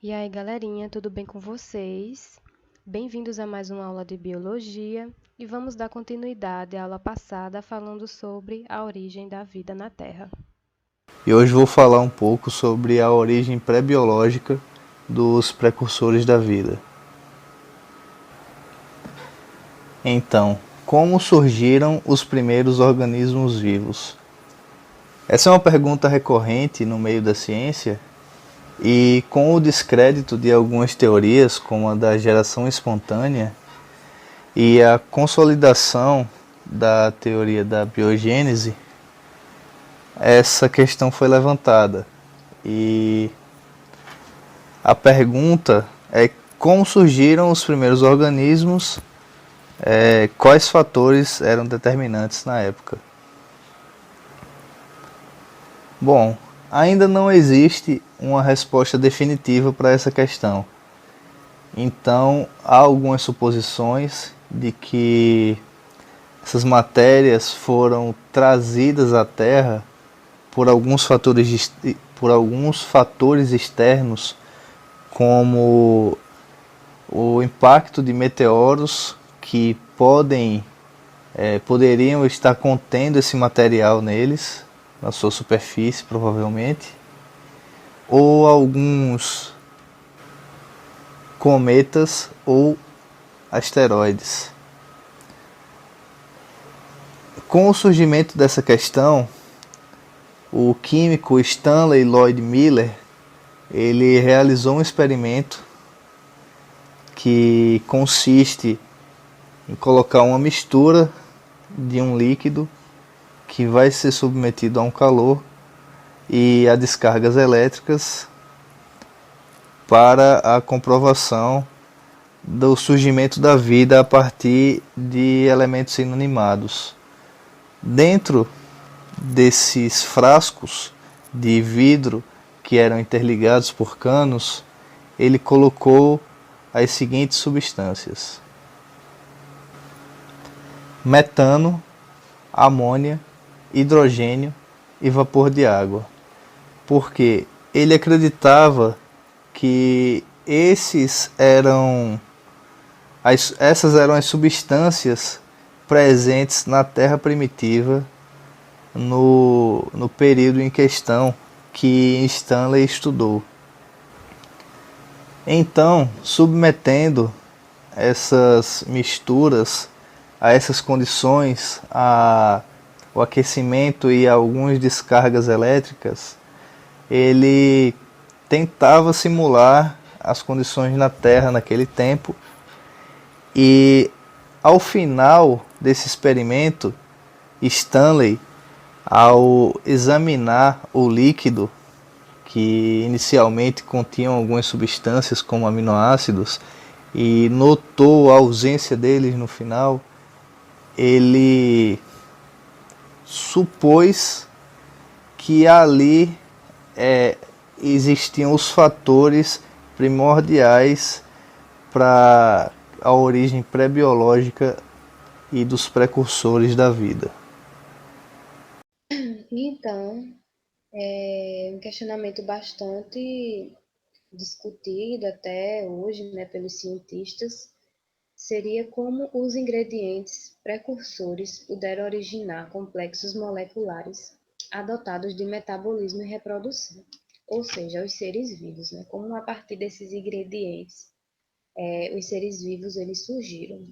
E aí, galerinha, tudo bem com vocês? Bem-vindos a mais uma aula de biologia e vamos dar continuidade à aula passada falando sobre a origem da vida na Terra. E hoje vou falar um pouco sobre a origem pré-biológica dos precursores da vida. Então, como surgiram os primeiros organismos vivos? Essa é uma pergunta recorrente no meio da ciência e, com o descrédito de algumas teorias, como a da geração espontânea e a consolidação da teoria da biogênese, essa questão foi levantada. E a pergunta é como surgiram os primeiros organismos, quais fatores eram determinantes na época. Bom, ainda não existe uma resposta definitiva para essa questão. Então, há algumas suposições de que essas matérias foram trazidas à Terra por alguns fatores externos, como o impacto de meteoros que poderiam estar contendo esse material neles, na sua superfície provavelmente, ou alguns cometas ou asteroides. Com o surgimento dessa questão, o químico Stanley Lloyd Miller ele realizou um experimento que consiste em colocar uma mistura de um líquido que vai ser submetido a um calor e a descargas elétricas para a comprovação do surgimento da vida a partir de elementos inanimados. Dentro desses frascos de vidro que eram interligados por canos, ele colocou as seguintes substâncias: metano, amônia, hidrogênio e vapor de água, porque ele acreditava que essas eram as substâncias presentes na Terra primitiva no período em questão que Stanley estudou. Então, submetendo essas misturas a essas condições, o aquecimento e algumas descargas elétricas, ele tentava simular as condições na Terra naquele tempo, e ao final desse experimento, Stanley, ao examinar o líquido, que inicialmente continham algumas substâncias como aminoácidos, e notou a ausência deles no final, ele supôs que ali existiam os fatores primordiais para a origem pré-biológica e dos precursores da vida. Então, um questionamento bastante discutido até hoje, né, pelos cientistas, seria como os ingredientes precursores puderam originar complexos moleculares adotados de metabolismo e reprodução, ou seja, os seres vivos, né? Como a partir desses ingredientes, os seres vivos eles surgiram.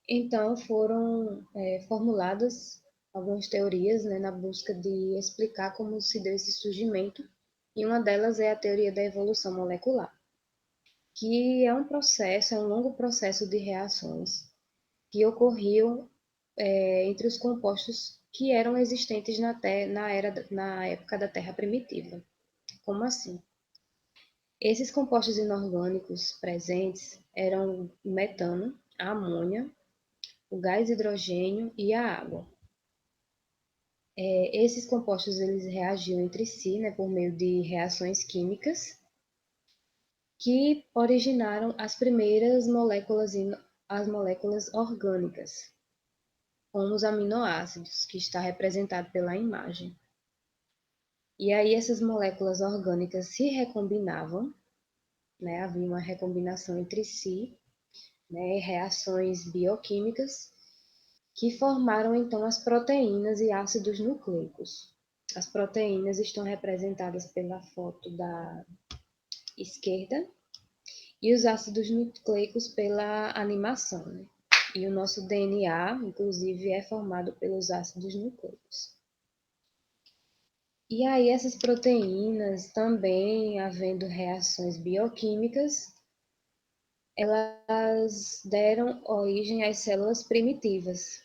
Então foram formuladas algumas teorias, né, na busca de explicar como se deu esse surgimento, e uma delas é a teoria da evolução molecular, que é um longo processo de reações que ocorriam entre os compostos que eram existentes na época da Terra primitiva. Como assim? Esses compostos inorgânicos presentes eram o metano, a amônia, o gás hidrogênio e a água. Esses compostos eles reagiam entre si, né, por meio de reações químicas que originaram as primeiras as moléculas orgânicas, como os aminoácidos, que está representado pela imagem. E aí essas moléculas orgânicas se recombinavam, né? Havia uma recombinação entre si, né? Reações bioquímicas que formaram então as proteínas e ácidos nucleicos. As proteínas estão representadas pela foto da esquerda e os ácidos nucleicos pela animação, né? E o nosso DNA, inclusive, é formado pelos ácidos nucleicos. E aí essas proteínas, também havendo reações bioquímicas, elas deram origem às células primitivas.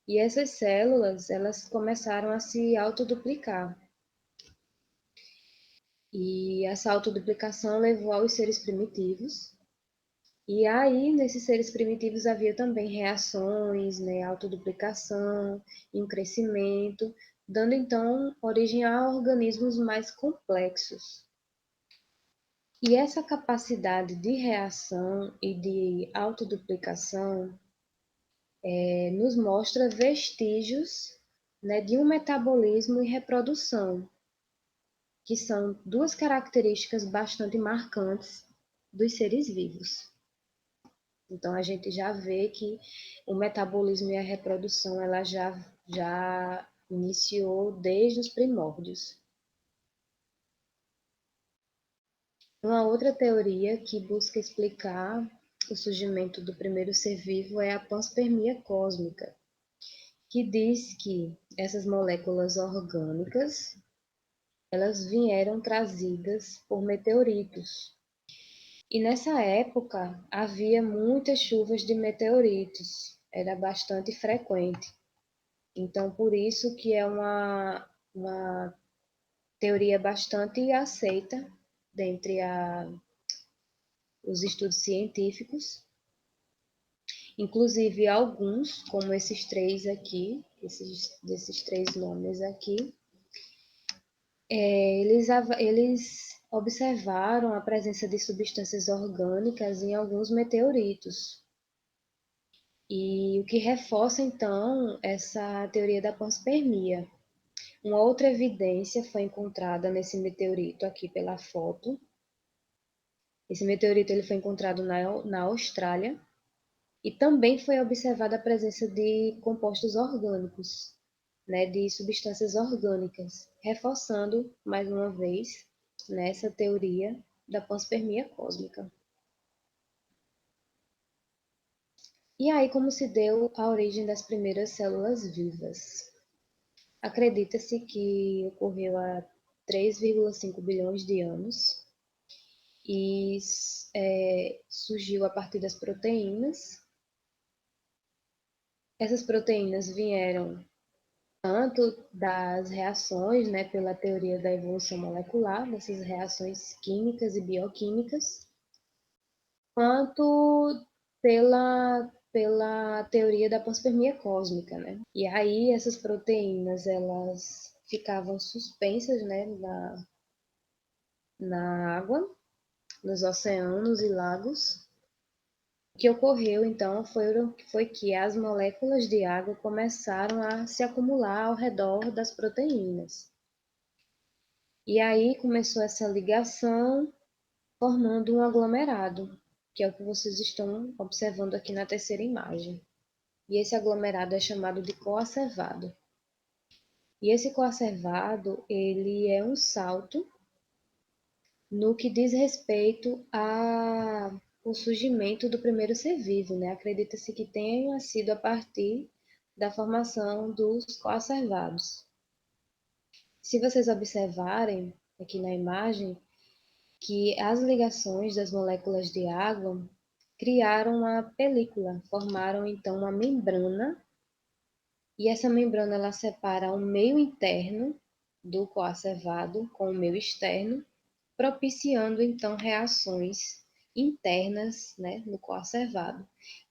E essas células, elas começaram a se autoduplicar. E essa autoduplicação levou aos seres primitivos. E aí, nesses seres primitivos, havia também reações, né, autoduplicação e um crescimento, dando então origem a organismos mais complexos. E essa capacidade de reação e de autoduplicação nos mostra vestígios, né, de um metabolismo e reprodução, que são duas características bastante marcantes dos seres vivos. Então a gente já vê que o metabolismo e a reprodução ela já iniciou desde os primórdios. Uma outra teoria que busca explicar o surgimento do primeiro ser vivo é a panspermia cósmica, que diz que essas moléculas orgânicas elas vieram trazidas por meteoritos. E nessa época havia muitas chuvas de meteoritos, era bastante frequente. Então, por isso que é uma teoria bastante aceita dentre os estudos científicos. Inclusive, alguns, como esses três aqui, desses três nomes aqui, eles observaram a presença de substâncias orgânicas em alguns meteoritos. E o que reforça, então, essa teoria da panspermia. Uma outra evidência foi encontrada nesse meteorito aqui pela foto. Esse meteorito ele foi encontrado na Austrália e também foi observada a presença de compostos orgânicos, né, de substâncias orgânicas, reforçando, mais uma vez, nessa teoria da panspermia cósmica. E aí, como se deu a origem das primeiras células vivas? Acredita-se que ocorreu há 3,5 bilhões de anos e surgiu a partir das proteínas. Essas proteínas vieram tanto das reações, né, pela teoria da evolução molecular, dessas reações químicas e bioquímicas, quanto pela teoria da panspermia cósmica, né? E aí essas proteínas, elas ficavam suspensas, né, na água, nos oceanos e lagos. O que ocorreu, então, foi que as moléculas de água começaram a se acumular ao redor das proteínas. E aí começou essa ligação, formando um aglomerado, que é o que vocês estão observando aqui na terceira imagem. E esse aglomerado é chamado de coacervado. E esse coacervado, ele é um salto no que diz respeito ao surgimento do primeiro ser vivo, né? Acredita-se que tenha sido a partir da formação dos coacervados. Se vocês observarem aqui na imagem, que as ligações das moléculas de água criaram uma película, formaram então uma membrana, e essa membrana ela separa o meio interno do coacervado com o meio externo, propiciando então reações internas, né, no coacervado,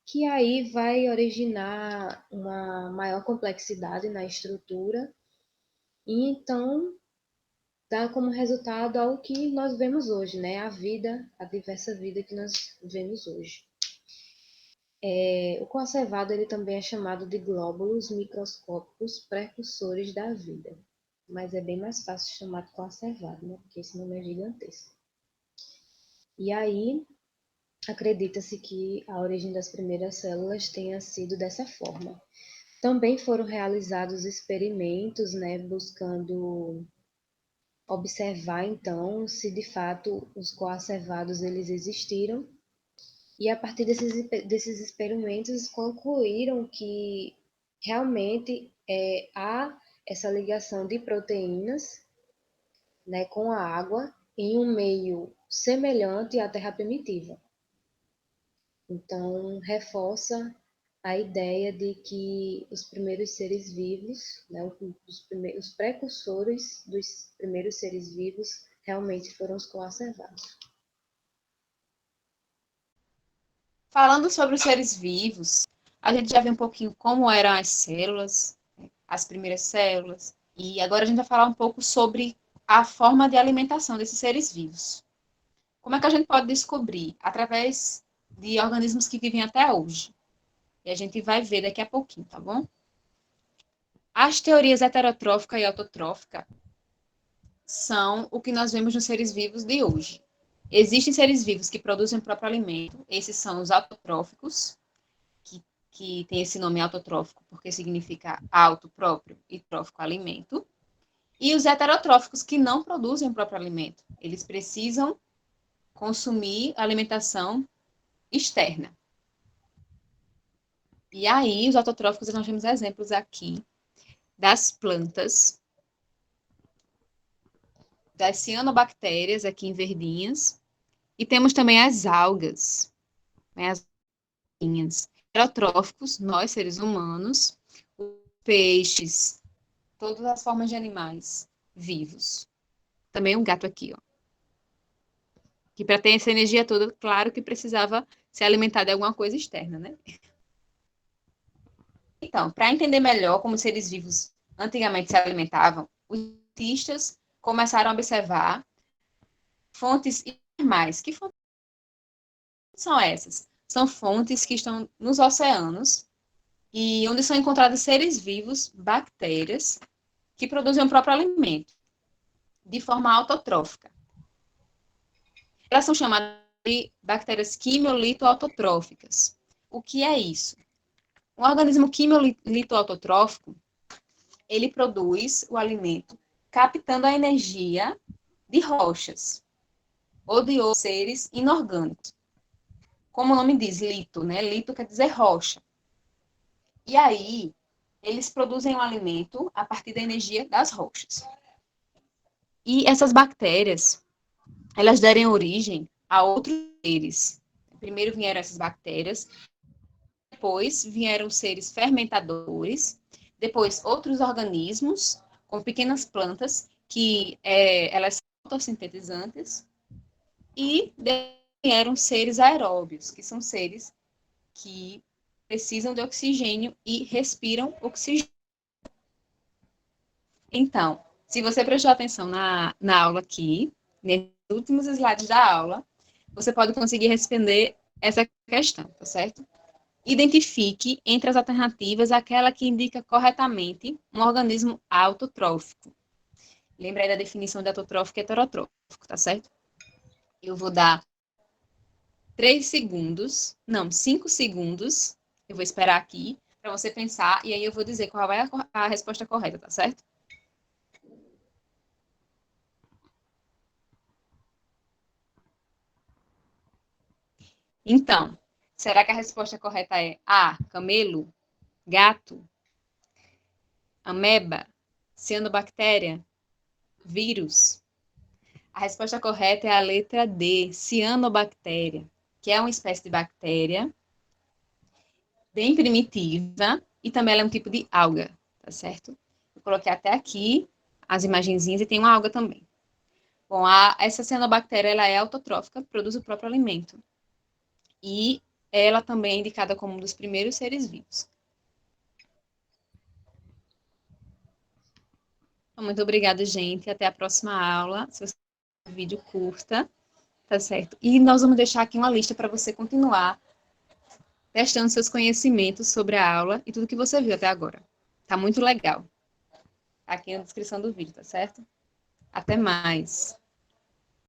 que aí vai originar uma maior complexidade na estrutura e então dá como resultado ao que nós vemos hoje, né, a diversa vida que nós vemos hoje. O coacervado ele também é chamado de glóbulos microscópicos precursores da vida. mas é bem mais fácil chamar de coacervado, né? Porque esse nome é gigantesco. E aí, acredita-se que a origem das primeiras células tenha sido dessa forma. Também foram realizados experimentos, né, buscando observar então se de fato os coacervados eles existiram. E a partir desses experimentos concluíram que realmente há essa ligação de proteínas, né, com a água em um meio semelhante à Terra primitiva. Então, reforça a ideia de que os primeiros seres vivos, né, os precursores dos primeiros seres vivos, realmente foram os coacervados. Falando sobre os seres vivos, a gente já viu um pouquinho como eram as células, as primeiras células, e agora a gente vai falar um pouco sobre a forma de alimentação desses seres vivos. Como é que a gente pode descobrir? Através de organismos que vivem até hoje. E a gente vai ver daqui a pouquinho, tá bom? As teorias heterotrófica e autotrófica são o que nós vemos nos seres vivos de hoje. Existem seres vivos que produzem o próprio alimento, esses são os autotróficos, que tem esse nome autotrófico porque significa auto próprio e trófico alimento, e os heterotróficos que não produzem o próprio alimento. Eles precisam consumir alimentação externa. E aí, os autotróficos, nós temos exemplos aqui das plantas, das cianobactérias, aqui em verdinhas, e temos também as algas, né, as alguinhas. Heterotróficos, nós, seres humanos, peixes, todas as formas de animais vivos. Também um gato aqui, ó. Que para ter essa energia toda, claro que precisava se alimentar de alguma coisa externa, né? Então, para entender melhor como os seres vivos antigamente se alimentavam, os cientistas começaram a observar fontes termais. Que fontes são essas? São fontes que estão nos oceanos e onde são encontrados seres vivos, bactérias, que produzem o próprio alimento de forma autotrófica. Elas são chamadas de bactérias quimiolito-autotróficas. O que é isso? Um organismo quimiolito-autotrófico, ele produz o alimento captando a energia de rochas ou de outros seres inorgânicos. Como o nome diz, lito, né? Lito quer dizer rocha. E aí, eles produzem o alimento a partir da energia das rochas. E essas bactérias, elas derem origem a outros seres. Primeiro vieram essas bactérias, depois vieram seres fermentadores, depois outros organismos, com pequenas plantas, que elas são fotossintetizantes, e vieram seres aeróbios, que são seres que precisam de oxigênio e respiram oxigênio. Então, se você prestou atenção na aula aqui, nesses últimos slides da aula, você pode conseguir responder essa questão, tá certo? Identifique entre as alternativas aquela que indica corretamente um organismo autotrófico. Lembra aí da definição de autotrófico e heterotrófico, tá certo? Eu vou dar 5 segundos. Eu vou esperar aqui para você pensar e aí eu vou dizer qual é a resposta correta, tá certo? Então, será que a resposta correta é A, camelo, gato, ameba, cianobactéria, vírus? A resposta correta é a letra D, cianobactéria, que é uma espécie de bactéria bem primitiva e também ela é um tipo de alga, tá certo? Eu coloquei até aqui as imagenzinhas e tem uma alga também. Bom, essa cianobactéria ela é autotrófica, produz o próprio alimento. E ela também é indicada como um dos primeiros seres vivos. Muito obrigada, gente. Até a próxima aula. Se você tem um vídeo curta, tá certo? E nós vamos deixar aqui uma lista para você continuar testando seus conhecimentos sobre a aula e tudo que você viu até agora. Tá muito legal. aqui na descrição do vídeo, tá certo? Até mais!